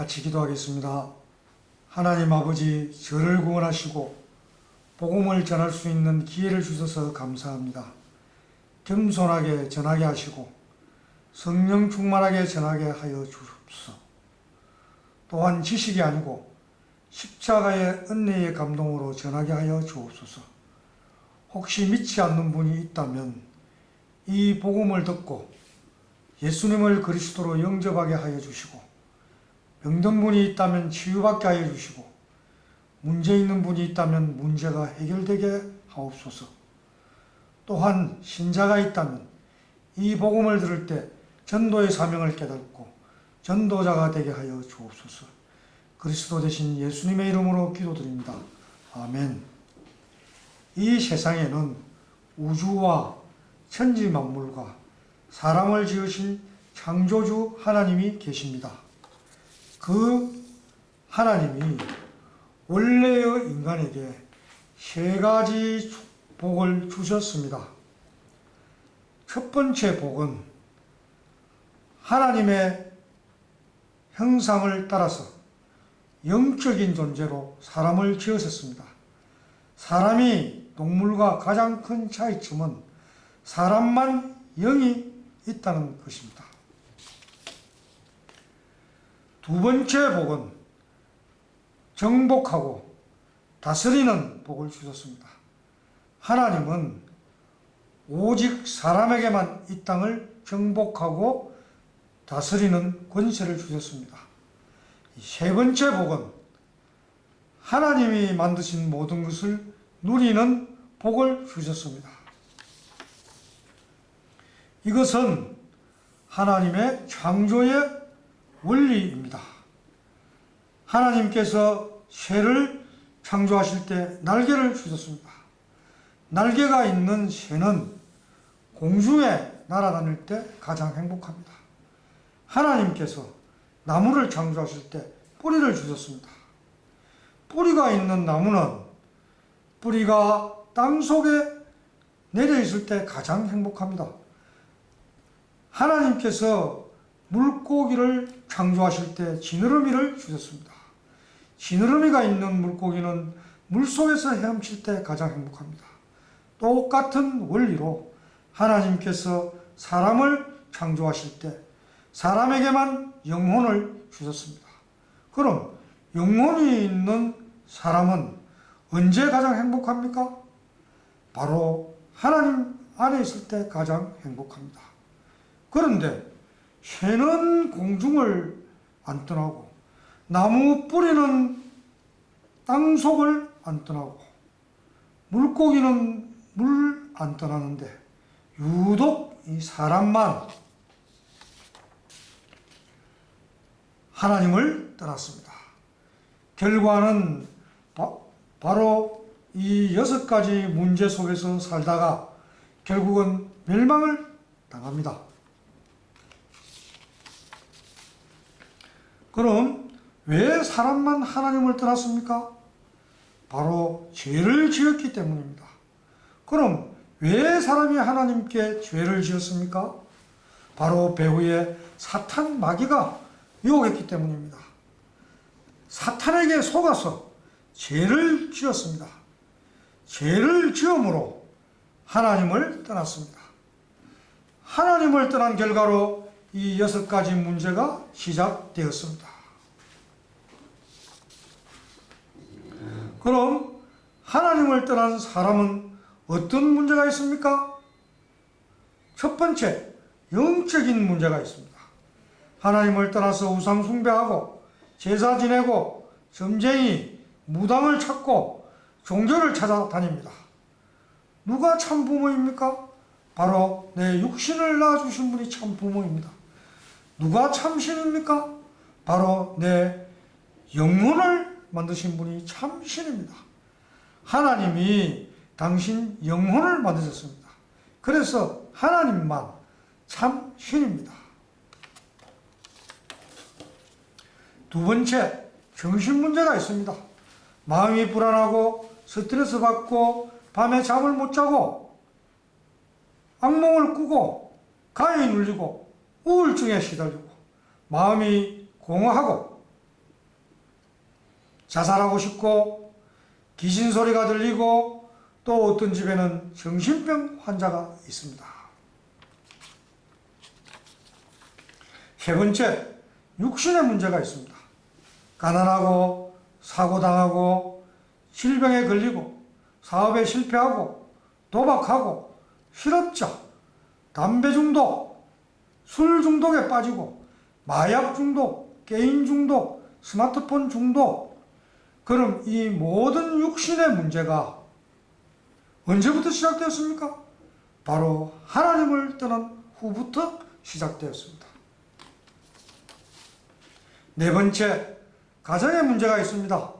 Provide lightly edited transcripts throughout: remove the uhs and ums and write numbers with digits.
같이 기도하겠습니다. 하나님 아버지, 저를 구원하시고 복음을 전할 수 있는 기회를 주셔서 감사합니다. 겸손하게 전하게 하시고 성령 충만하게 전하게 하여 주옵소서. 또한 지식이 아니고 십자가의 은혜의 감동으로 전하게 하여 주옵소서. 혹시 믿지 않는 분이 있다면 이 복음을 듣고 예수님을 그리스도로 영접하게 하여 주시고, 병든 분이 있다면 치유받게 하여 주시고, 문제 있는 분이 있다면 문제가 해결되게 하옵소서. 또한 신자가 있다면 이 복음을 들을 때 전도의 사명을 깨닫고 전도자가 되게 하여 주옵소서. 그리스도 대신 예수님의 이름으로 기도드립니다. 아멘. 이 세상에는 우주와 천지 만물과 사람을 지으신 창조주 하나님이 계십니다. 그 하나님이 원래의 인간에게 세 가지 복을 주셨습니다. 첫 번째 복은 하나님의 형상을 따라서 영적인 존재로 사람을 지으셨습니다. 사람이 동물과 가장 큰 차이점은 사람만 영이 있다는 것입니다. 두 번째 복은 정복하고 다스리는 복을 주셨습니다. 하나님은 오직 사람에게만 이 땅을 정복하고 다스리는 권세를 주셨습니다. 세 번째 복은 하나님이 만드신 모든 것을 누리는 복을 주셨습니다. 이것은 하나님의 창조의 원리입니다. 하나님께서 새를 창조하실 때 날개를 주셨습니다. 날개가 있는 새는 공중에 날아다닐 때 가장 행복합니다. 하나님께서 나무를 창조하실 때 뿌리를 주셨습니다. 뿌리가 있는 나무는 뿌리가 땅 속에 내려 있을 때 가장 행복합니다. 하나님께서 물고기를 창조하실 때 지느러미를 주셨습니다. 지느러미가 있는 물고기는 물속에서 헤엄칠 때 가장 행복합니다. 똑같은 원리로 하나님께서 사람을 창조하실 때 사람에게만 영혼을 주셨습니다. 그럼 영혼이 있는 사람은 언제 가장 행복합니까? 바로 하나님 안에 있을 때 가장 행복합니다. 그런데 새는 공중을 안 떠나고 나무 뿌리는 땅 속을 안 떠나고 물고기는 물 안 떠나는데 유독 이 사람만 하나님을 떠났습니다. 결과는 바로 이 6가지 문제 속에서 살다가 결국은 멸망을 당합니다. 그럼 왜 사람만 하나님을 떠났습니까? 바로 죄를 지었기 때문입니다. 그럼 왜 사람이 하나님께 죄를 지었습니까? 바로 배후에 사탄 마귀가 유혹했기 때문입니다. 사탄에게 속아서 죄를 지었습니다. 죄를 지음으로 하나님을 떠났습니다. 하나님을 떠난 결과로 이 6가지 문제가 시작되었습니다. 그럼 하나님을 떠난 사람은 어떤 문제가 있습니까? 첫 번째, 영적인 문제가 있습니다. 하나님을 떠나서 우상 숭배하고 제사 지내고 점쟁이, 무당을 찾고 종교를 찾아다닙니다. 누가 참 부모입니까? 바로 내 육신을 낳아주신 분이 참 부모입니다. 누가 참 신입니까? 바로 내 영혼을 만드신 분이 참 신입니다. 하나님이 당신 영혼을 만드셨습니다. 그래서 하나님만 참 신입니다. 두 번째, 정신 문제가 있습니다. 마음이 불안하고 스트레스 받고 밤에 잠을 못 자고 악몽을 꾸고 가위 눌리고 우울증에 시달리고 마음이 공허하고 자살하고 싶고 귀신 소리가 들리고 또 어떤 집에는 정신병 환자가 있습니다. 세 번째, 육신의 문제가 있습니다. 가난하고 사고당하고 질병에 걸리고 사업에 실패하고 도박하고 실업자, 담배 중독, 술 중독에 빠지고 마약 중독, 게임 중독, 스마트폰 중독. 그럼 이 모든 육신의 문제가 언제부터 시작되었습니까? 바로 하나님을 떠난 후부터 시작되었습니다. 네 번째, 가정에 문제가 있습니다.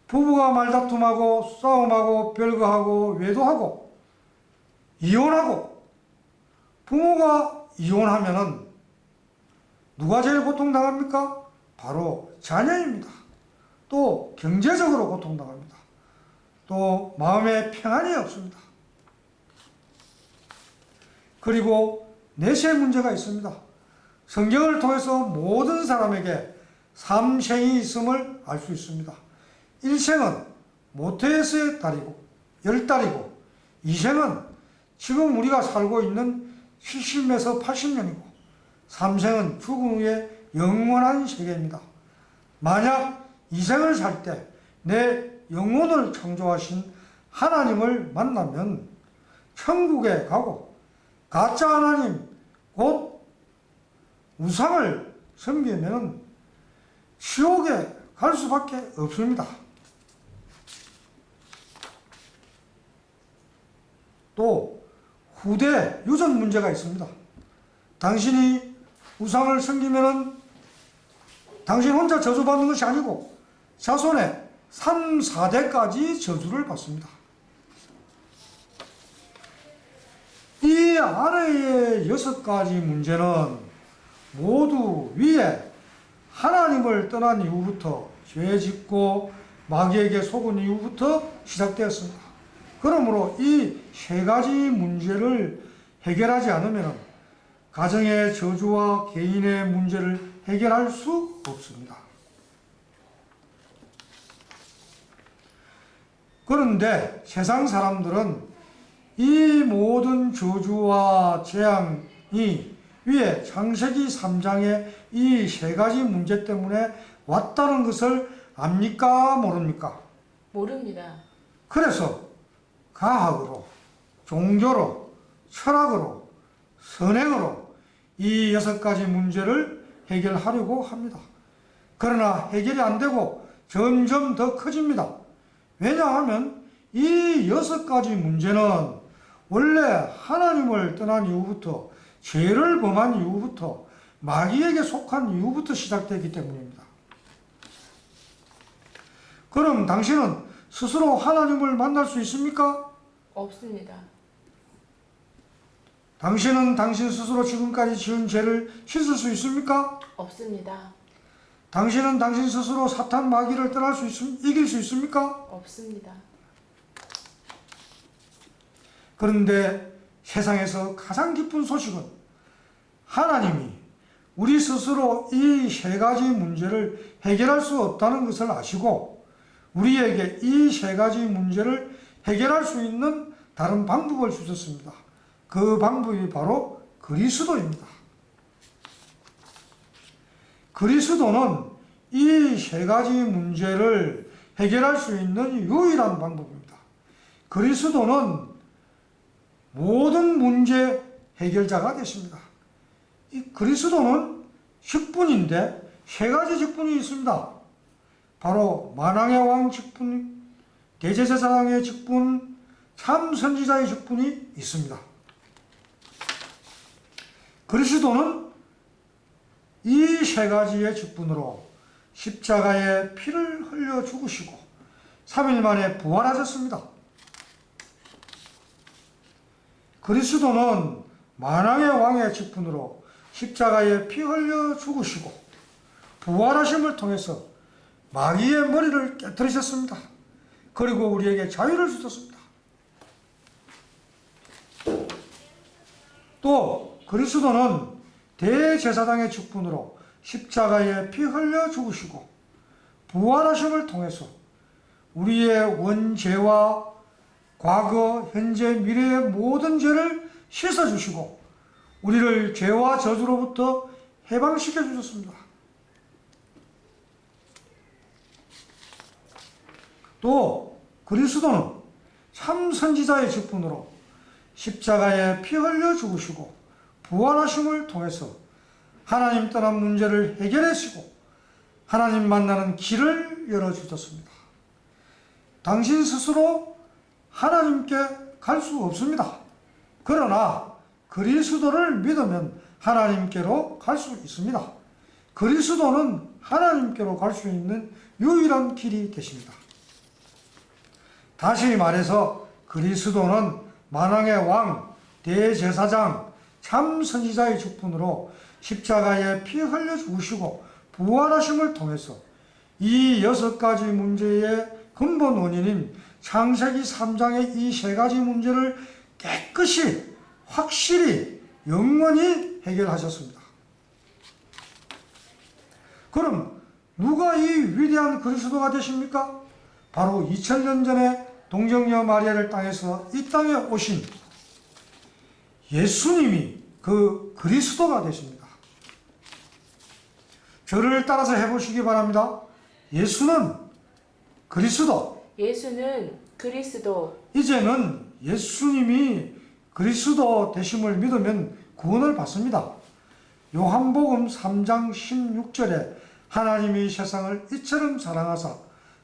부부가 말다툼하고 싸움하고 별거하고 외도하고 이혼하고. 부모가 이혼하면은 누가 제일 고통당합니까? 바로 자녀입니다. 또 경제적으로 고통당합니다. 또 마음에 평안이 없습니다. 그리고 내세 문제가 있습니다. 성경을 통해서 모든 사람에게 삼생이 있음을 알 수 있습니다. 일생은 모태에서의 딸이고 10달이고, 이생은 지금 우리가 살고 있는 70에서 80년이고, 삼생은 죽은 후에 영원한 세계입니다. 만약 이생을 살 때 내 영혼을 창조하신 하나님을 만나면 천국에 가고, 가짜 하나님 곧 우상을 섬기면 지옥에 갈 수밖에 없습니다. 또 후대 유전 문제가 있습니다. 당신이 우상을 섬기면 당신 혼자 저주받는 것이 아니고 자손의 3, 4대까지 저주를 받습니다. 이 아래의 6가지 문제는 모두 위에 하나님을 떠난 이후부터, 죄 짓고 마귀에게 속은 이후부터 시작되었습니다. 그러므로 이 3가지 문제를 해결하지 않으면 가정의 저주와 개인의 문제를 해결할 수 없습니다. 그런데 세상 사람들은 이 모든 저주와 재앙이 위에 창세기 3장의 이 3가지 문제 때문에 왔다는 것을 압니까? 모릅니까? 모릅니다. 그래서 과학으로, 종교로, 철학으로, 선행으로 이 6가지 문제를 해결하려고 합니다. 그러나 해결이 안 되고 점점 더 커집니다. 왜냐하면 이 6가지 문제는 원래 하나님을 떠난 이후부터, 죄를 범한 이후부터, 마귀에게 속한 이후부터 시작되기 때문입니다. 그럼 당신은 스스로 하나님을 만날 수 있습니까? 없습니다. 당신은 당신 스스로 지금까지 지은 죄를 씻을 수 있습니까? 없습니다. 당신은 당신 스스로 사탄 마귀를 떠날 수 이길 수 있습니까? 없습니다. 그런데 세상에서 가장 기쁜 소식은 하나님이 우리 스스로 이 3가지 문제를 해결할 수 없다는 것을 아시고 우리에게 이 3가지 문제를 해결할 수 있는 다른 방법을 주셨습니다. 그 방법이 바로 그리스도입니다. 그리스도는 이 3가지 문제를 해결할 수 있는 유일한 방법입니다. 그리스도는 모든 문제 해결자가 되십니다. 이 그리스도는 직분인데 3가지 직분이 있습니다. 바로 만왕의 왕 직분, 대제사장의 직분, 참 선지자의 직분이 있습니다. 그리스도는 이 3가지의 직분으로 십자가에 피를 흘려 죽으시고 3일 만에 부활하셨습니다. 그리스도는 만왕의 왕의 직분으로 십자가에 피 흘려 죽으시고 부활하심을 통해서 마귀의 머리를 깨뜨리셨습니다. 그리고 우리에게 자유를 주셨습니다. 또 그리스도는 대제사장의 직분으로 십자가에 피 흘려 죽으시고 부활하심을 통해서 우리의 원죄와 과거, 현재, 미래의 모든 죄를 씻어주시고 우리를 죄와 저주로부터 해방시켜 주셨습니다. 또 그리스도는 참 선지자의 직분으로 십자가에 피 흘려 죽으시고 부활하심을 통해서 하나님 떠난 문제를 해결하시고 하나님 만나는 길을 열어주셨습니다. 당신 스스로 하나님께 갈 수 없습니다. 그러나 그리스도를 믿으면 하나님께로 갈 수 있습니다. 그리스도는 하나님께로 갈 수 있는 유일한 길이 되십니다. 다시 말해서 그리스도는 만왕의 왕, 대제사장, 참 선지자의 직분으로 십자가에 피 흘려 죽으시고 부활하심을 통해서 이 6가지 문제의 근본 원인인 창세기 3장의 이 3가지 문제를 깨끗이 확실히 영원히 해결하셨습니다. 그럼 누가 이 위대한 그리스도가 되십니까? 바로 2000년 전에 동정녀 마리아를 땅에서 이 땅에 오신 예수님이 그 그리스도가 되십니다. 저를 따라서 해보시기 바랍니다. 예수는 그리스도. 예수는 그리스도. 이제는 예수님이 그리스도 되심을 믿으면 구원을 받습니다. 요한복음 3장 16절에 하나님이 세상을 이처럼 사랑하사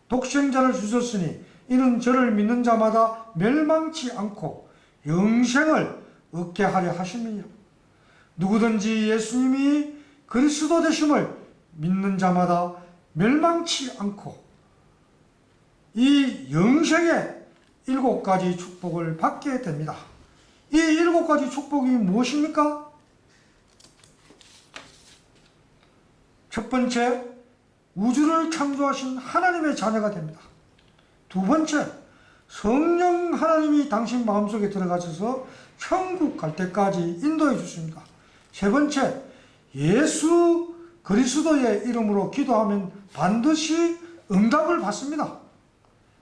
독생자를 주셨으니 이는 저를 믿는 자마다 멸망치 않고 영생을 얻게 하려 하심이니라. 누구든지 예수님이 그리스도 되심을 믿는 자마다 멸망치 않고 이 영생의 7가지 축복을 받게 됩니다. 이 7가지 축복이 무엇입니까? 첫 번째, 우주를 창조하신 하나님의 자녀가 됩니다. 두 번째, 성령 하나님이 당신 마음속에 들어가셔서 천국 갈 때까지 인도해 주십니다. 세 번째, 예수 그리스도의 이름으로 기도하면 반드시 응답을 받습니다.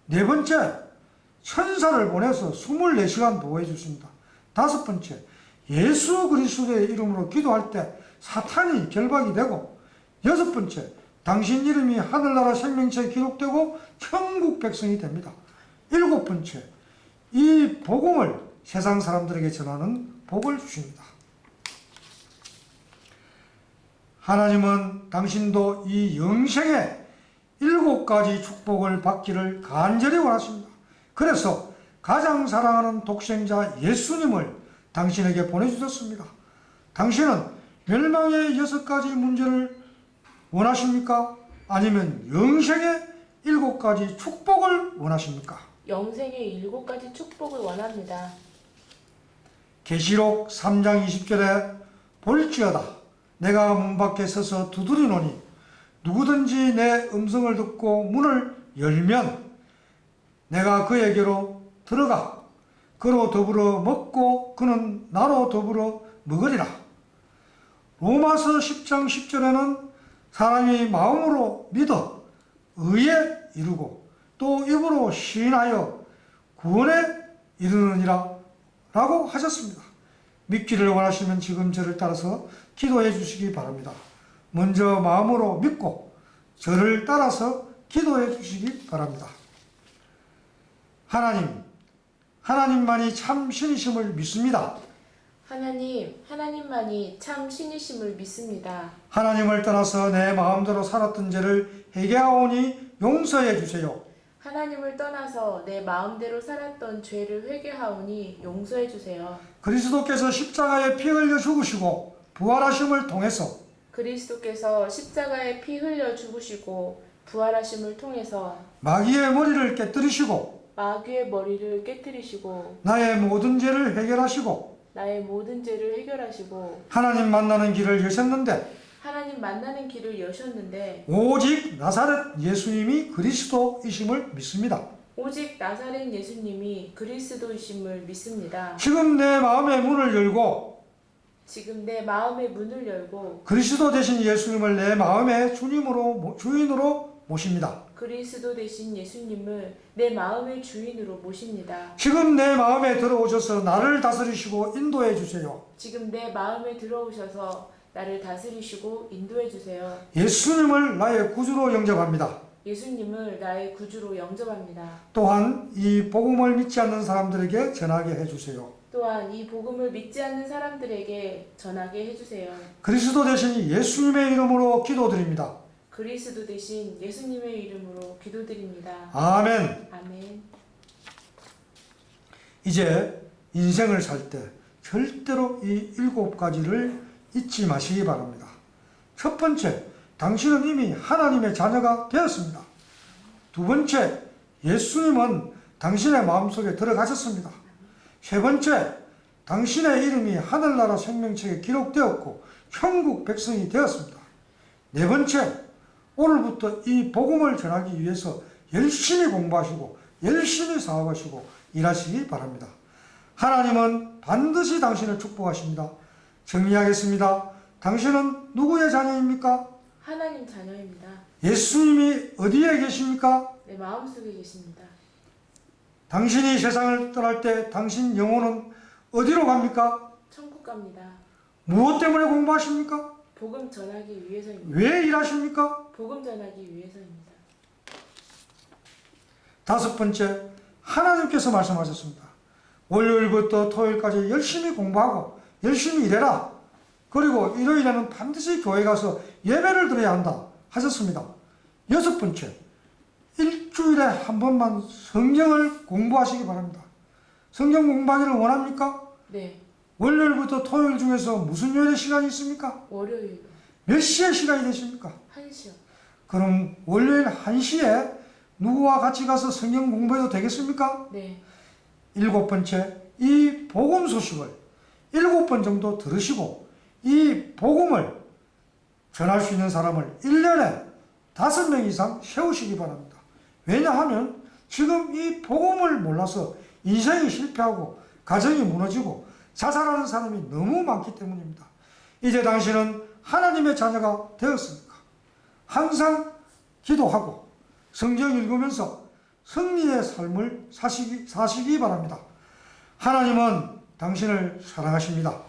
네 번째, 천사를 보내서 24시간 보호해 주십니다. 다섯 번째, 예수 그리스도의 이름으로 기도할 때 사탄이 결박이 되고, 여섯 번째, 당신 이름이 하늘나라 생명체에 기록되고 천국 백성이 됩니다. 일곱 번째, 이 복음을 세상 사람들에게 전하는 복을 주십니다. 하나님은 당신도 이 영생의 7가지 축복을 받기를 간절히 원하십니다. 그래서 가장 사랑하는 독생자 예수님을 당신에게 보내주셨습니다. 당신은 멸망의 6가지 문제를 원하십니까? 아니면 영생의 7가지 축복을 원하십니까? 영생의 7가지 축복을 원합니다. 계시록 3장 20절에 볼지어다 내가 문 밖에 서서 두드리노니 누구든지 내 음성을 듣고 문을 열면 내가 그에게로 들어가 그로 더불어 먹고 그는 나로 더불어 먹으리라. 로마서 10장 10절에는 사람이 마음으로 믿어 의에 이르고 또 입으로 시인하여 구원에 이르느니라 라고 하셨습니다. 믿기를 원하시면 지금 저를 따라서 기도해 주시기 바랍니다. 먼저 마음으로 믿고 저를 따라서 기도해 주시기 바랍니다. 하나님만이 참 신이심을 믿습니다. 하나님만이 참 신이심을 믿습니다. 하나님을 떠나서 내 마음대로 살았던 죄를 회개하오니 용서해 주세요. 하나님을 떠나서 내 마음대로 살았던 죄를 회개하오니 용서해 주세요. 그리스도께서 십자가에 피 흘려 죽으시고 부활하심을 통해서 그리스도께서 십자가에 피 흘려 죽으시고 부활하심을 통해서 마귀의 머리를 깨뜨리시고 마귀의 머리를 깨뜨리시고 나의 모든 죄를 해결하시고 나의 모든 죄를 해결하시고 하나님 만나는 길을 여셨는데 하나님 만나는 길을 여셨는데 오직 나사렛 예수님이 그리스도이심을 믿습니다. 오직 나사렛 예수님이 그리스도이심을 믿습니다. 지금 내 마음의 문을 열고 지금 내 마음의 문을 열고 그리스도 되신 예수님을 내 마음의 주인으로 모십니다. 그리스도 되신 예수님을 내 마음의 주인으로 모십니다. 지금 내 마음에 들어오셔서 나를 다스리시고 인도해 주세요. 지금 내 마음에 들어오셔서 나를 다스리시고 인도해 주세요. 예수님을 나의 구주로 영접합니다. 예수님을 나의 구주로 영접합니다. 또한 이 복음을 믿지 않는 사람들에게 전하게 해주세요. 또한 이 복음을 믿지 않는 사람들에게 전하게 해주세요. 그리스도 대신 예수님의 이름으로 기도드립니다. 그리스도 대신 예수님의 이름으로 기도드립니다. 아멘. 아멘. 이제 인생을 살 때 절대로 이 7가지를 잊지 마시기 바랍니다. 첫 번째, 당신은 이미 하나님의 자녀가 되었습니다. 두 번째, 예수님은 당신의 마음속에 들어가셨습니다. 세 번째, 당신의 이름이 하늘나라 생명책에 기록되었고 천국 백성이 되었습니다. 네 번째, 오늘부터 이 복음을 전하기 위해서 열심히 공부하시고 열심히 사업하시고 일하시기 바랍니다. 하나님은 반드시 당신을 축복하십니다. 정리하겠습니다. 당신은 누구의 자녀입니까? 하나님 자녀입니다. 예수님이 어디에 계십니까? 내 마음속에 계십니다. 당신이 세상을 떠날 때 당신 영혼은 어디로 갑니까? 천국 갑니다. 무엇 때문에 공부하십니까? 복음 전하기 위해서입니다. 왜 일하십니까? 복음 전하기 위해서입니다. 다섯 번째, 하나님께서 말씀하셨습니다. 월요일부터 토요일까지 열심히 공부하고 열심히 일해라. 그리고 일요일에는 반드시 교회 가서 예배를 드려야 한다 하셨습니다. 여섯 번째, 일주일에 한 번만 성경을 공부하시기 바랍니다. 성경 공부하기를 원합니까? 네. 월요일부터 토요일 중에서 무슨 요일에 시간이 있습니까? 월요일 몇 시에 시간이 되십니까? 1시요. 그럼 월요일 1시에 누구와 같이 가서 성경 공부해도 되겠습니까? 네. 일곱 번째, 이 복음 소식을 7번 정도 들으시고 이 복음을 전할 수 있는 사람을 1년에 5명 이상 세우시기 바랍니다. 왜냐하면 지금 이 복음을 몰라서 인생이 실패하고 가정이 무너지고 자살하는 사람이 너무 많기 때문입니다. 이제 당신은 하나님의 자녀가 되었습니까? 항상 기도하고 성경 읽으면서 승리의 삶을 사시기 바랍니다. 하나님은 당신을 사랑하십니다.